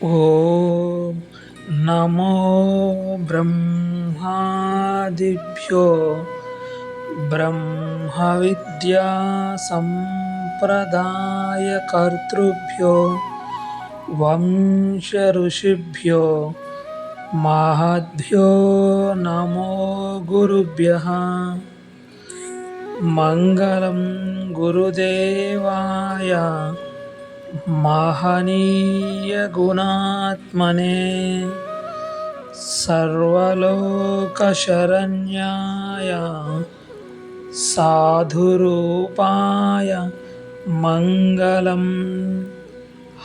ఓం నమో బ్రహ్మాదిభ్యో బ్రహ్మ విద్యా సంప్రదాయకర్తృభ్యో వంశ ఋషిభ్యో మహద్భ్యో నమో గురుభ్యః. మంగళం గురుదేవాయ మహనీయ గుణాత్మనే సర్వలోకశరణ్యాయ సాధురూపాయ మంగళం.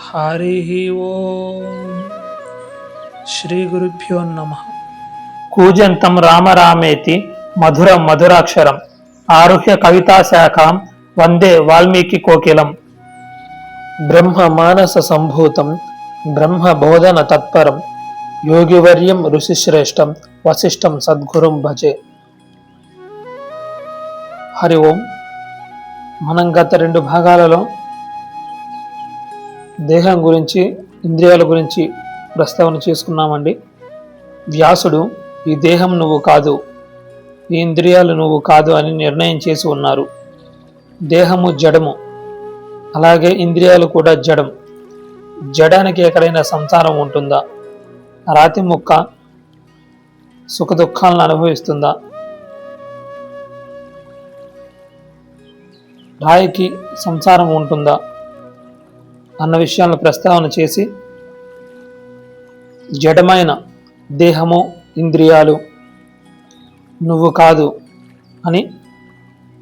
హరి ఓం. శ్రీ గురుభ్యో నమః. కూజంతం రామరామేతి మధురం మధురాక్షరం ఆరుహ్య కవితా శాఖాం వందే వాల్మీకి కోకిలం. బ్రహ్మ మానస సంభూతం బ్రహ్మ బోధన తత్పరం యోగివర్యం ఋషిశ్రేష్టం వశిష్టం సద్గురుం భజే. హరి ఓం. మనం గత 2 భాగాలలో దేహం గురించి ఇంద్రియాల గురించి ప్రస్తావన చేసుకున్నామండి. వ్యాసుడు ఈ దేహం నువ్వు కాదు, ఈ ఇంద్రియాలు నువ్వు కాదు అని నిర్ణయం చేసి ఉన్నారు. దేహము జడము, అలాగే ఇంద్రియాలు కూడా జడం. జడానికి ఎక్కడైనా సంసారం ఉంటుందా? రాతి ముక్క సుఖ దుఃఖాలను అనుభవిస్తుందా? రాయికి సంసారం ఉంటుందా అన్న విషయాలను ప్రస్తావన చేసి జడమైన దేహము ఇంద్రియాలు నువ్వు కాదు అని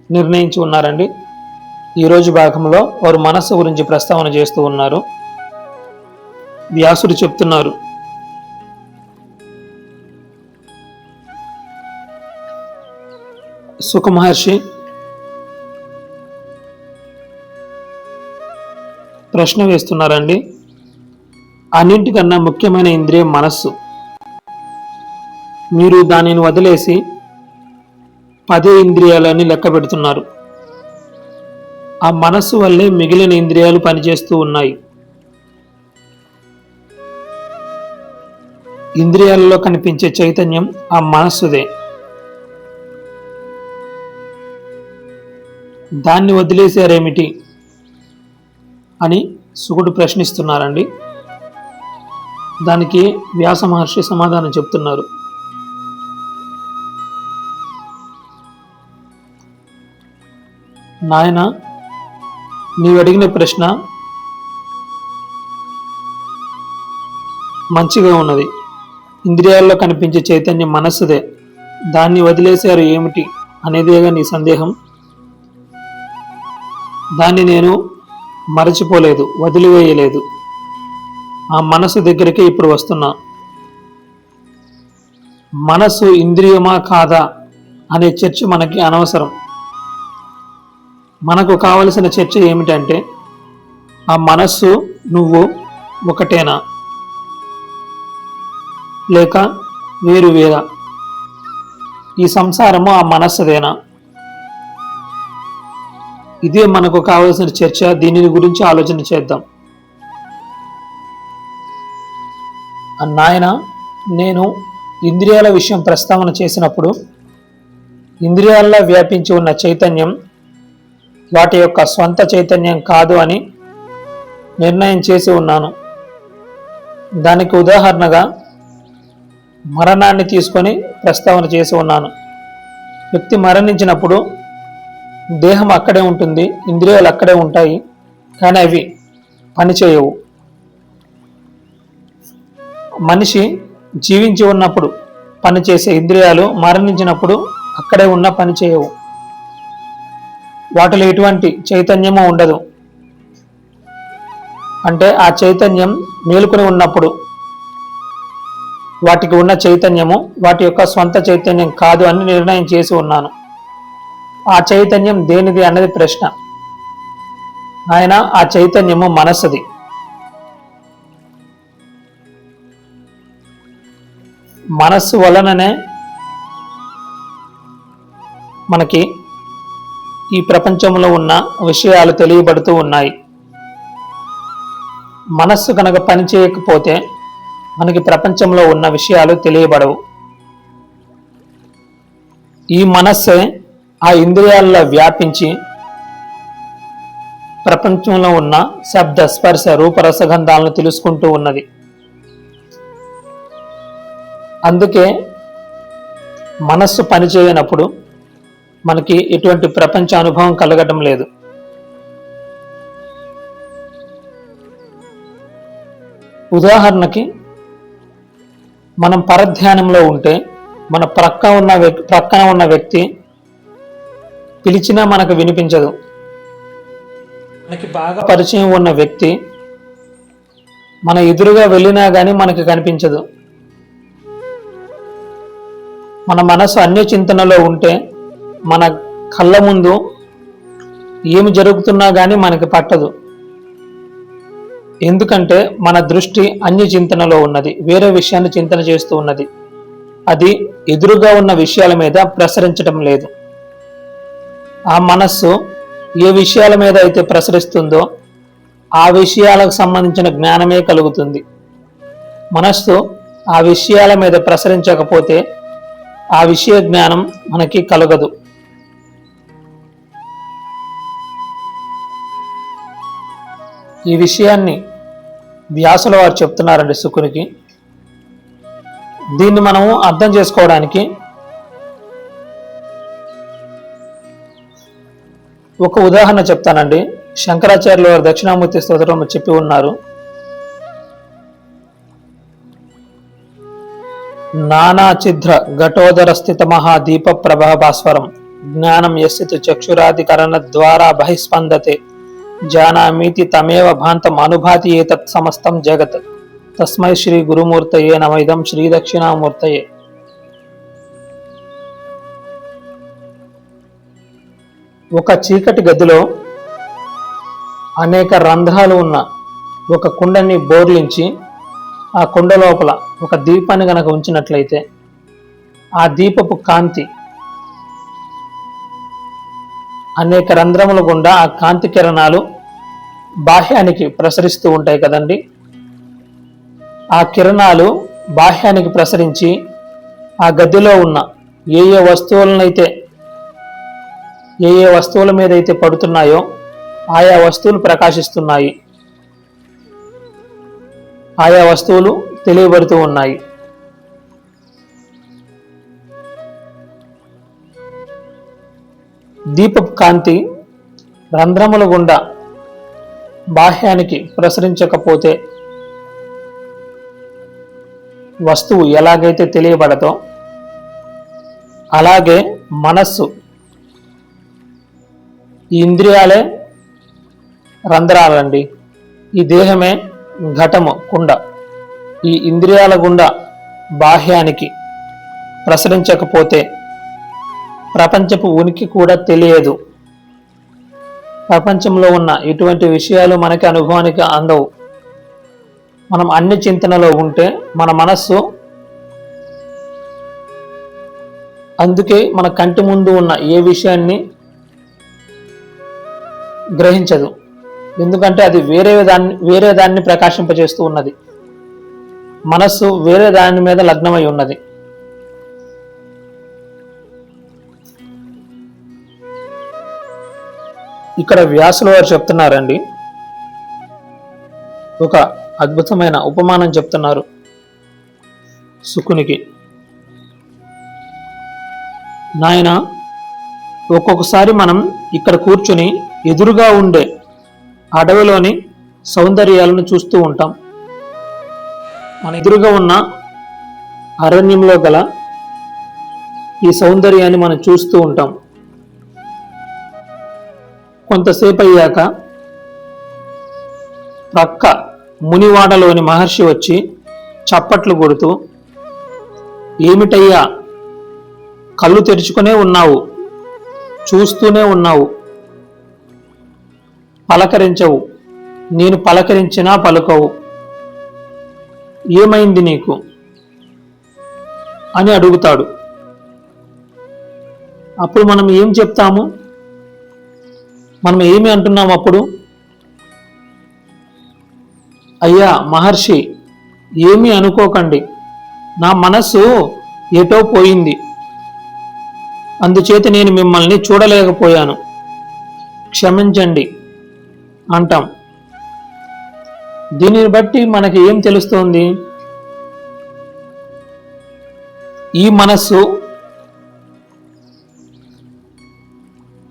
నిర్ణయించి ఉన్నారండి. ఈరోజు భాగంలో వారు మనస్సు గురించి ప్రస్తావన చేస్తూ ఉన్నారు. వ్యాసుడు చెప్తున్నారు, సుఖ మహర్షి ప్రశ్న వేస్తున్నారండి. అన్నింటికన్నా ముఖ్యమైన ఇంద్రియం మనస్సు. మీరు దానిని వదిలేసి 10 ఇంద్రియాలని లెక్క పెడుతున్నారు. ఆ మనస్సు వల్లే మిగిలిన ఇంద్రియాలు పనిచేస్తూ ఉన్నాయి. ఇంద్రియాలలో కనిపించే చైతన్యం ఆ మనస్సుదే. దాన్ని వదిలేశారేమిటి అని సుకుడు ప్రశ్నిస్తున్నారండి. దానికి వ్యాస మహర్షి సమాధానం చెప్తున్నారు. నాయన, నీవు అడిగిన ప్రశ్న మంచిగా ఉన్నది. ఇంద్రియాల్లో కనిపించే చైతన్యం మనస్సుదే, దాన్ని వదిలేశారు ఏమిటి అనేదేగా నీ సందేహం. దాన్ని నేను మరచిపోలేదు, వదిలివేయలేదు. ఆ మనస్సు దగ్గరికి ఇప్పుడు వస్తున్నా. మనస్సు ఇంద్రియమా కాదా అనే చర్చ మనకి అనవసరం. మనకు కావలసిన చర్చ ఏమిటంటే, ఆ మనస్సు నువ్వు ఒకటేనా, లేక వేరు వేరా? ఈ సంసారము ఆ మనస్సుదేనా? ఇదే మనకు కావలసిన చర్చ. దీని గురించి ఆలోచన చేద్దాం. నాయన, నేను ఇంద్రియాల విషయం ప్రస్తావన చేసినప్పుడు ఇంద్రియాల్లో వ్యాపించి ఉన్న చైతన్యం వాటి యొక్క స్వంత చైతన్యం కాదు అని నిర్ణయం చేసి ఉన్నాను. దానికి ఉదాహరణగా మరణాన్ని తీసుకొని ప్రస్తావన చేసి ఉన్నాను. వ్యక్తి మరణించినప్పుడు దేహం అక్కడే ఉంటుంది, ఇంద్రియాలు అక్కడే ఉంటాయి, కానీ అవి పనిచేయవు. మనిషి జీవించి ఉన్నప్పుడు పనిచేసే ఇంద్రియాలు మరణించినప్పుడు అక్కడే ఉన్న పనిచేయవు. వాటిలో ఎటువంటి చైతన్యము ఉండదు. అంటే ఆ చైతన్యం మేలుకొని ఉన్నప్పుడు వాటికి ఉన్న చైతన్యము వాటి యొక్క స్వంత చైతన్యం కాదు అని నిర్ణయం చేసి ఉన్నాను. ఆ చైతన్యం దేనిది అన్నది ప్రశ్న. ఆయన ఆ చైతన్యము మనస్సుది. మనస్సు వలననే మనకి ఈ ప్రపంచంలో ఉన్న విషయాలు తెలియబడుతూ ఉన్నాయి. మనస్సు కనుక పని చేయకపోతే మనకి ప్రపంచంలో ఉన్న విషయాలు తెలియబడవు. ఈ మనస్సే ఆ ఇంద్రియాల్లో వ్యాపించి ప్రపంచంలో ఉన్న శబ్ద స్పర్శ రూపరసగంధాలను తెలుసుకుంటూ ఉన్నది. అందుకే మనస్సు పనిచేయనప్పుడు మనకి ఎటువంటి ప్రపంచ అనుభవం కలగటం లేదు. ఉదాహరణకి మనం పరధ్యానంలో ఉంటే మన ప్రక్కన ఉన్న వ్యక్తి పిలిచినా మనకు వినిపించదు. మనకి బాగా పరిచయం ఉన్న వ్యక్తి మన ఎదురుగా వెళ్ళినా కానీ మనకి కనిపించదు. మన మనసు అన్య చింతనలో ఉంటే మన కళ్ళ ముందు ఏమి జరుగుతున్నా కానీ మనకి పట్టదు. ఎందుకంటే మన దృష్టి అన్య చింతనలో ఉన్నది, వేరే విషయాన్ని చింతన చేస్తూ ఉన్నది. అది ఎదురుగా ఉన్న విషయాల మీద ప్రసరించటం లేదు. ఆ మనస్సు ఏ విషయాల మీద అయితే ప్రసరిస్తుందో ఆ విషయాలకు సంబంధించిన జ్ఞానమే కలుగుతుంది. మనస్సు ఆ విషయాల మీద ప్రసరించకపోతే ఆ విషయ జ్ఞానం మనకి కలగదు. ఈ విషయాన్ని వ్యాసుల వారు చెప్తున్నారండి శుకునికి. దీన్ని మనము అర్థం చేసుకోవడానికి ఒక ఉదాహరణ చెప్తానండి. శంకరాచార్యుల వారు దక్షిణామూర్తి స్తోత్రంలో చెప్పి ఉన్నారు, నానా ఛిద్ర ఘటోదర స్థిత మహాదీప ప్రభాభాస్వరం జ్ఞానం యస్సితు చక్షురాదికరణ ద్వారా బహిస్పందతే జానామీతి తమేవ భాంతం అనుభాతి ఏతత్ సమస్తం జగత్ తస్మై శ్రీ గురుమూర్తయే నమైదం శ్రీ దక్షిణామూర్తయే. ఒక చీకటి గదిలో అనేక రంధ్రాలు ఉన్న ఒక కుండని బోర్లించి ఆ కుండ లోపల ఒక దీపాన్ని గనక ఉంచినట్లయితే ఆ దీపపు కాంతి అనేక రంధ్రముల గుండా ఆ కాంతి కిరణాలు బాహ్యానికి ప్రసరిస్తూ ఉంటాయి కదండి. ఆ కిరణాలు బాహ్యానికి ప్రసరించి ఆ గదిలో ఉన్న ఏ వస్తువుల మీద అయితే పడుతున్నాయో ఆయా వస్తువులు ప్రకాశిస్తున్నాయి, ఆయా వస్తువులు తెలియబడుతూ ఉన్నాయి. దీపపు కాంతి రంధ్రముల గుండా బాహ్యానికి ప్రసరించకపోతే వస్తువు ఎలాగైతే తెలియబడదో అలాగే మనస్సు, ఈ ఇంద్రియాలే రంధ్రాలండి, ఈ దేహమే ఘటము కుండ. ఈ ఇంద్రియాల గుండా బాహ్యానికి ప్రసరించకపోతే ప్రపంచపు ఉనికి కూడా తెలియదు. ప్రపంచంలో ఉన్న ఎటువంటి విషయాలు మనకి అనుభవానికి అందవు. మనం అన్ని చింతనలో ఉంటే మన మనస్సు అందుకే మన కంటి ముందు ఉన్న ఏ విషయాన్ని గ్రహించదు. ఎందుకంటే అది వేరే దాన్ని ప్రకాశింపజేస్తూ ఉన్నది. మనస్సు వేరే దాని మీద లగ్నమై ఉన్నది. ఇక్కడ వ్యాసుల వారు చెప్తున్నారండి, ఒక అద్భుతమైన ఉపమానం చెప్తున్నారు శుకునికి. నాయన, ఒక్కొక్కసారి మనం ఇక్కడ కూర్చుని ఎదురుగా ఉండే అడవిలోని సౌందర్యాలను చూస్తూ ఉంటాం. మన ఎదురుగా ఉన్న అరణ్యంలో గల ఈ సౌందర్యాన్ని మనం చూస్తూ ఉంటాం. కొంతసేపు అయ్యాక ప్రక్క మునివాడలోని మహర్షి వచ్చి చప్పట్లు కొడుతూ, ఏమిటయ్యా కళ్ళు తెరుచుకునే ఉన్నావు, చూస్తూనే ఉన్నావు, పలకరించవు, నేను పలకరించినా పలుకవు, ఏమైంది నీకు అని అడుగుతాడు. అప్పుడు మనం ఏం చెప్తాము? మనం ఏమి అంటున్నాము? అప్పుడు అయ్యా మహర్షి, ఏమీ అనుకోకండి, నా మనస్సు ఎటో పోయింది, అందుచేత నేను మిమ్మల్ని చూడలేకపోయాను, క్షమించండి అంటాం. దీనిని బట్టి మనకి ఏం తెలుస్తోంది? ఈ మనస్సు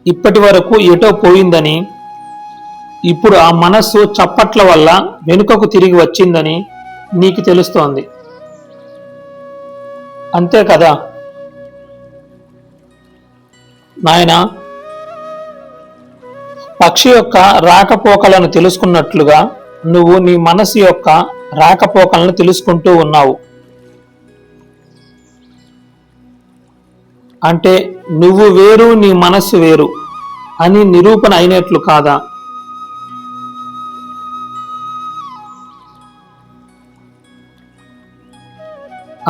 ఇప్పటి వరకు ఎటో పోయిందని, ఇప్పుడు ఆ మనస్సు చప్పట్ల వల్ల వెనుకకు తిరిగి వచ్చిందని నీకు తెలుస్తోంది, అంతే కదా నాయనా? పక్షి యొక్క రాకపోకలను తెలుసుకున్నట్లుగా నువ్వు నీ మనసు యొక్క రాకపోకలను తెలుసుకుంటూ ఉన్నావు. అంటే నువ్వు వేరు, నీ మనస్సు వేరు అని నిరూపణ అయినట్లు కాదా?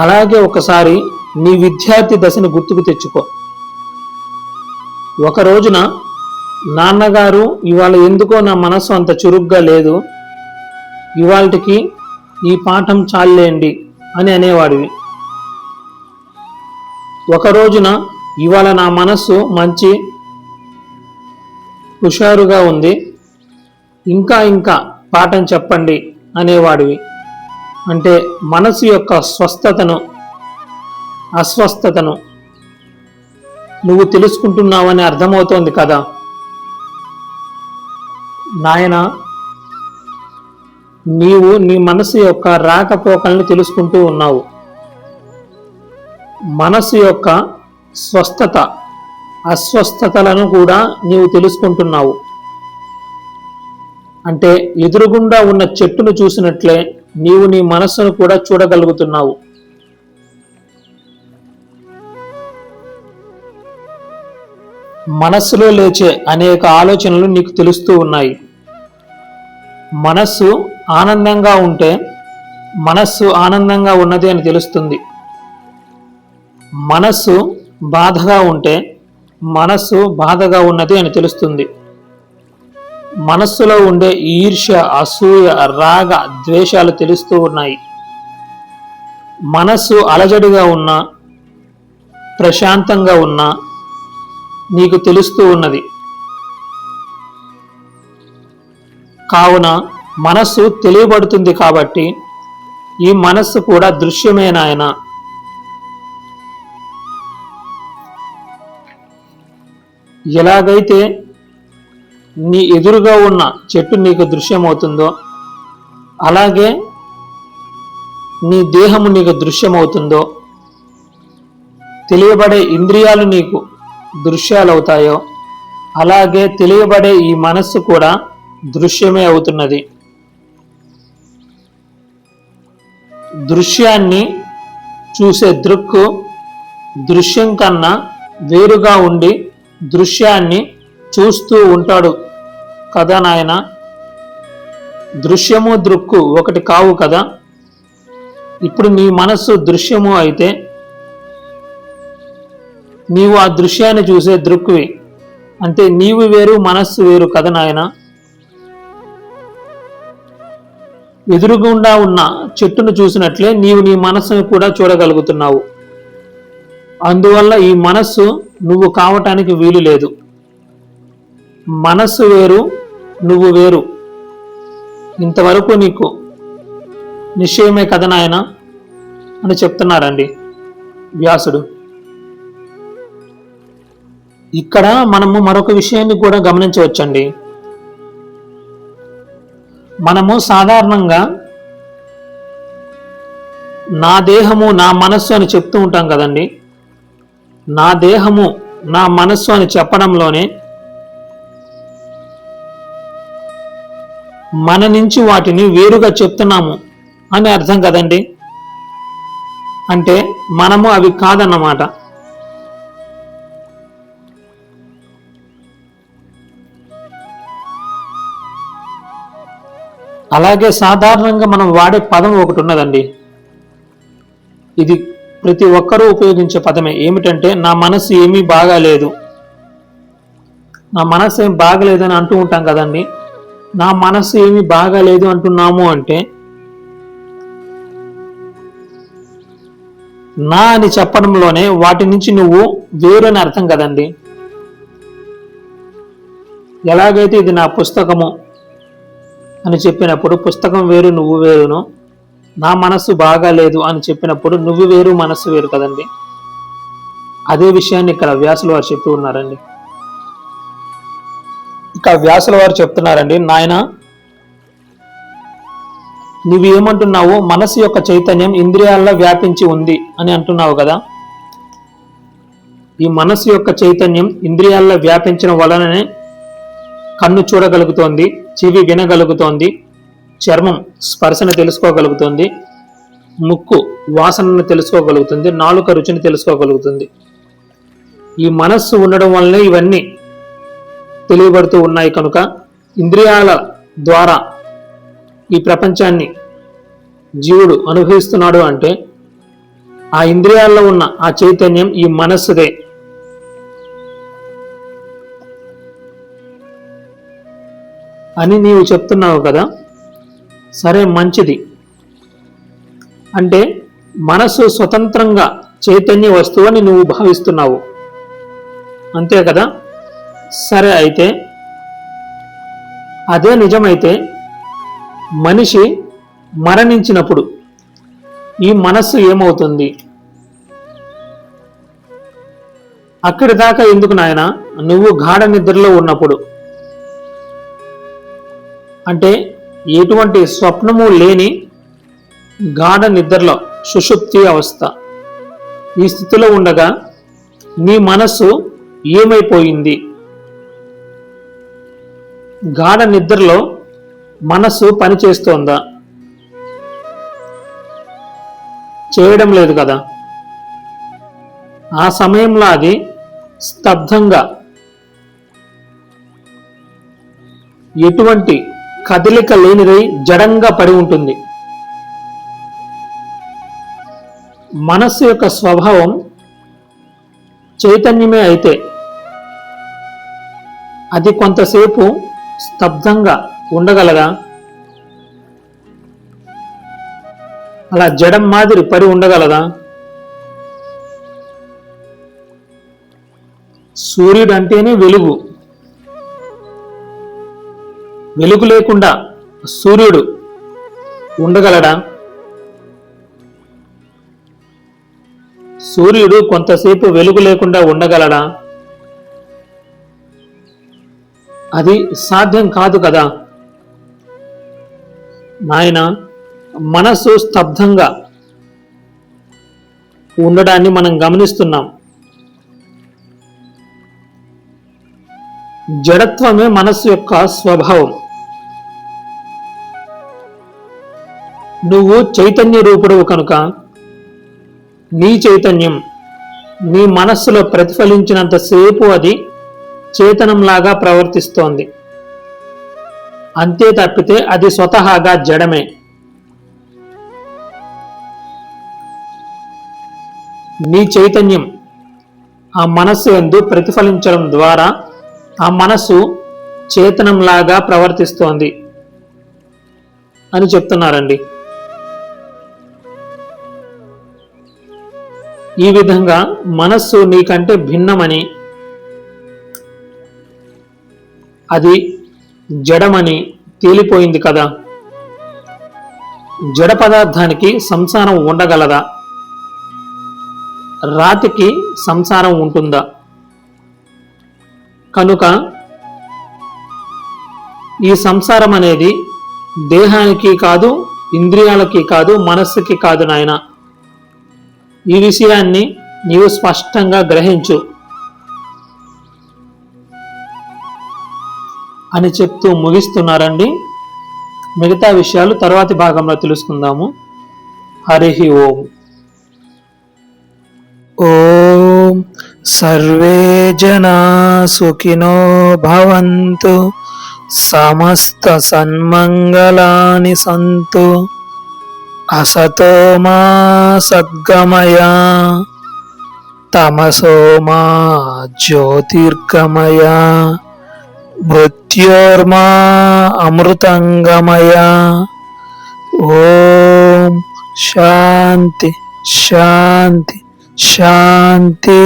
అలాగే ఒకసారి నీ విద్యార్థి దశను గుర్తుకు తెచ్చుకో. ఒక రోజున నాన్నగారు, ఇవాళ ఎందుకో నా మనస్సు అంత చురుగ్గా లేదు, ఇవాళకి ఈ పాఠం చాలేండి అని అనేవాడివి. ఒక రోజున ఇవాళ నా మనస్సు మంచి హుషారుగా ఉంది, ఇంకా ఇంకా పాఠం చెప్పండి అనేవాడివి. అంటే మనసు యొక్క స్వస్థతను, అస్వస్థతను నువ్వు తెలుసుకుంటున్నావని అర్థమవుతోంది కదా నాయన? నీవు నీ మనసు యొక్క రాకపోకలను తెలుసుకుంటూ ఉన్నావు. మనసు యొక్క స్వస్థత, అస్వస్థతలను కూడా నీవు తెలుసుకుంటున్నావు. అంటే ఎదురుగుండా ఉన్న చెట్టును చూసినట్లే నీవు నీ మనస్సును కూడా చూడగలుగుతున్నావు. మనస్సులో లేచే అనేక ఆలోచనలు నీకు తెలుస్తూ ఉన్నాయి. మనస్సు ఆనందంగా ఉంటే మనస్సు ఆనందంగా ఉన్నది అని తెలుస్తుంది. మనస్సు బాధగా ఉంటే మనస్సు బాధగా ఉన్నది అని తెలుస్తుంది. మనస్సులో ఉండే ఈర్ష్య, అసూయ, రాగ, ద్వేషాలు తెలుస్తూ ఉన్నాయి. మనస్సు అలజడిగా ఉన్నా, ప్రశాంతంగా ఉన్నా నీకు తెలుస్తూ ఉన్నది. కావున మనస్సు తెలియబడుతుంది కాబట్టి ఈ మనస్సు కూడా దృశ్యమే నాయన. ఎలాగైతే నీ ఎదురుగా ఉన్న చెట్టు నీకు దృశ్యమవుతుందో అలాగే నీ దేహము నీకు దృశ్యమవుతుందో, తెలియబడే ఇంద్రియాలు నీకు దృశ్యాలవుతాయో అలాగే తెలియబడే ఈ మనస్సు కూడా దృశ్యమే అవుతున్నది. దృశ్యాన్ని చూసే దృక్కు దృశ్యం కన్నా వేరుగా ఉండి దృశ్యాన్ని చూస్తూ ఉంటాడు కదా నాయన? దృశ్యము దృక్కు ఒకటి కావు కదా? ఇప్పుడు నీ మనస్సు దృశ్యము అయితే నీవు ఆ దృశ్యాన్ని చూసే దృక్కువి. అంటే నీవు వేరు, మనస్సు వేరు కదా నాయన? ఎదురుగుండా ఉన్న చెట్టును చూసినట్లే నీవు నీ మనస్సును కూడా చూడగలుగుతున్నావు. అందువల్ల ఈ మనస్సు నువ్వు కావటానికి వీలు లేదు. మనస్సు వేరు, నువ్వు వేరు. ఇంతవరకు నీకు నిశ్చయమే కదా నాయన అని చెప్తున్నారండి వ్యాసుడు. ఇక్కడ మనము మరొక విషయాన్ని కూడా గమనించవచ్చండి. మనము సాధారణంగా నా దేహము నా మనస్సు అని చెప్తూ ఉంటాం కదండి. నా దేహము నా మనస్సు అని చెప్పడంలోనే మన నుంచి వాటిని వేరుగా చెప్తున్నాము అని అర్థం కదండి. అంటే మనము అవి కాదన్నమాట. అలాగే సాధారణంగా మనం వాడే పదం ఒకటి ఉన్నదండి. ఇది ప్రతి ఒక్కరూ ఉపయోగించే పదమే. ఏమిటంటే నా మనసు ఏమీ బాగాలేదు, నా మనసు ఏం బాగలేదు అని అంటూ ఉంటాం కదండి. నా మనసు ఏమి బాగాలేదు అంటున్నాము అంటే నా అని చెప్పడంలోనే వాటి నుంచి నువ్వు వేరు అని అర్థం కదండి. ఎలాగైతే ఇది నా పుస్తకము అని చెప్పినప్పుడు పుస్తకం వేరు నువ్వు వేరును, నా మనస్సు బాగాలేదు అని చెప్పినప్పుడు నువ్వు వేరు మనస్సు వేరు కదండి. అదే విషయాన్ని ఇక్కడ వ్యాసుల వారు చెప్పి ఉన్నారండి. ఇక వ్యాసుల వారు చెప్తున్నారండి, నాయన నువ్వు ఏమంటున్నావు, మనసు యొక్క చైతన్యం ఇంద్రియాల్లో వ్యాపించి ఉంది అని అంటున్నావు కదా. ఈ మనసు యొక్క చైతన్యం ఇంద్రియాల్లో వ్యాపించడం వలననే కన్ను చూడగలుగుతోంది, చెవి వినగలుగుతోంది, చర్మం స్పర్శను తెలుసుకోగలుగుతుంది, ముక్కు వాసనను తెలుసుకోగలుగుతుంది, నాలుక రుచిని తెలుసుకోగలుగుతుంది. ఈ మనస్సు ఉండడం వల్లనే ఇవన్నీ తెలియబడుతూ ఉన్నాయి. కనుక ఇంద్రియాల ద్వారా ఈ ప్రపంచాన్ని జీవుడు అనుభవిస్తున్నాడు అంటే ఆ ఇంద్రియాల్లో ఉన్న ఆ చైతన్యం ఈ మనస్సుదే. అని నీవు చెప్తున్నావు కదా. సరే, మంచిది. అంటే మనస్సు స్వతంత్రంగా చైతన్య వస్తువు అని నువ్వు భావిస్తున్నావు, అంతే కదా. సరే, అయితే అదే నిజమైతే మనిషి మరణించినప్పుడు ఈ మనస్సు ఏమవుతుంది? అక్కడి దాకా ఎందుకు నాయనా, నువ్వు గాఢ నిద్రలో ఉన్నప్పుడు, అంటే ఎటువంటి స్వప్నము లేని గాఢ నిద్రలో, సుషుప్తి అవస్థ, ఈ స్థితిలో ఉండగా నీ మనస్సు ఏమైపోయింది? గాఢ నిద్రలో మనస్సు పనిచేస్తోందా? చేయడం లేదు కదా. ఆ సమయంలో అది స్తబ్దంగా, ఎటువంటి కదలిక లేనిదై జడంగా పడి ఉంటుంది. మనస్సు యొక్క స్వభావం చైతన్యమే అయితే అది కొంతసేపు స్తబ్దంగా ఉండగలదా? అలా జడం మాదిరి పడి ఉండగలదా? సూర్యుడు అంటేనే వెలుగు. వెలుగు లేకుండా సూర్యుడు ఉండగలడా? సూర్యుడు కొంతసేపు వెలుగు లేకుండా ఉండగలడా? అది సాధ్యం కాదు కదా. నాయన, మనసు స్తబ్దంగా ఉండడాన్ని మనం గమనిస్తున్నాం. జడత్వమే మనస్సు యొక్క స్వభావం. నువ్వు చైతన్య రూపుడవు కనుక నీ చైతన్యం నీ మనస్సులో ప్రతిఫలించినంతసేపు అది చేతనంలాగా ప్రవర్తిస్తోంది. అంతే తప్పితే అది స్వతహాగా జడమే. నీ చైతన్యం ఆ మనస్సు యందు ప్రతిఫలించడం ద్వారా ఆ మనస్సు చేతనంలాగా ప్రవర్తిస్తోంది అని చెప్తున్నారండి. ఈ విధంగా మనస్సు నీకంటే భిన్నమని, అది జడమని తేలిపోయింది కదా. జడ పదార్థానికి సంసారం ఉండగలదా? రాతికి సంసారం ఉంటుందా? కనుక ఈ సంసారం అనేది దేహానికి కాదు, ఇంద్రియాలకి కాదు, మనస్సుకి కాదు నాయన. ఈ విషయాన్ని నీవు స్పష్టంగా గ్రహించు అని చెప్తూ ముగిస్తున్నారండి. మిగతా విషయాలు తర్వాతి భాగంలో తెలుసుకుందాము. హరి ఓం. ఓం సర్వే జనా సుఖినో భవంతు, సమస్త సన్మంగళాని సంతు, అసతో మా సద్గమయ, తమసో మా జ్యోతిర్గమయ, మృత్యోర్మా అమృతంగమయ. ఓం శాంతి శాంతి శాంతి.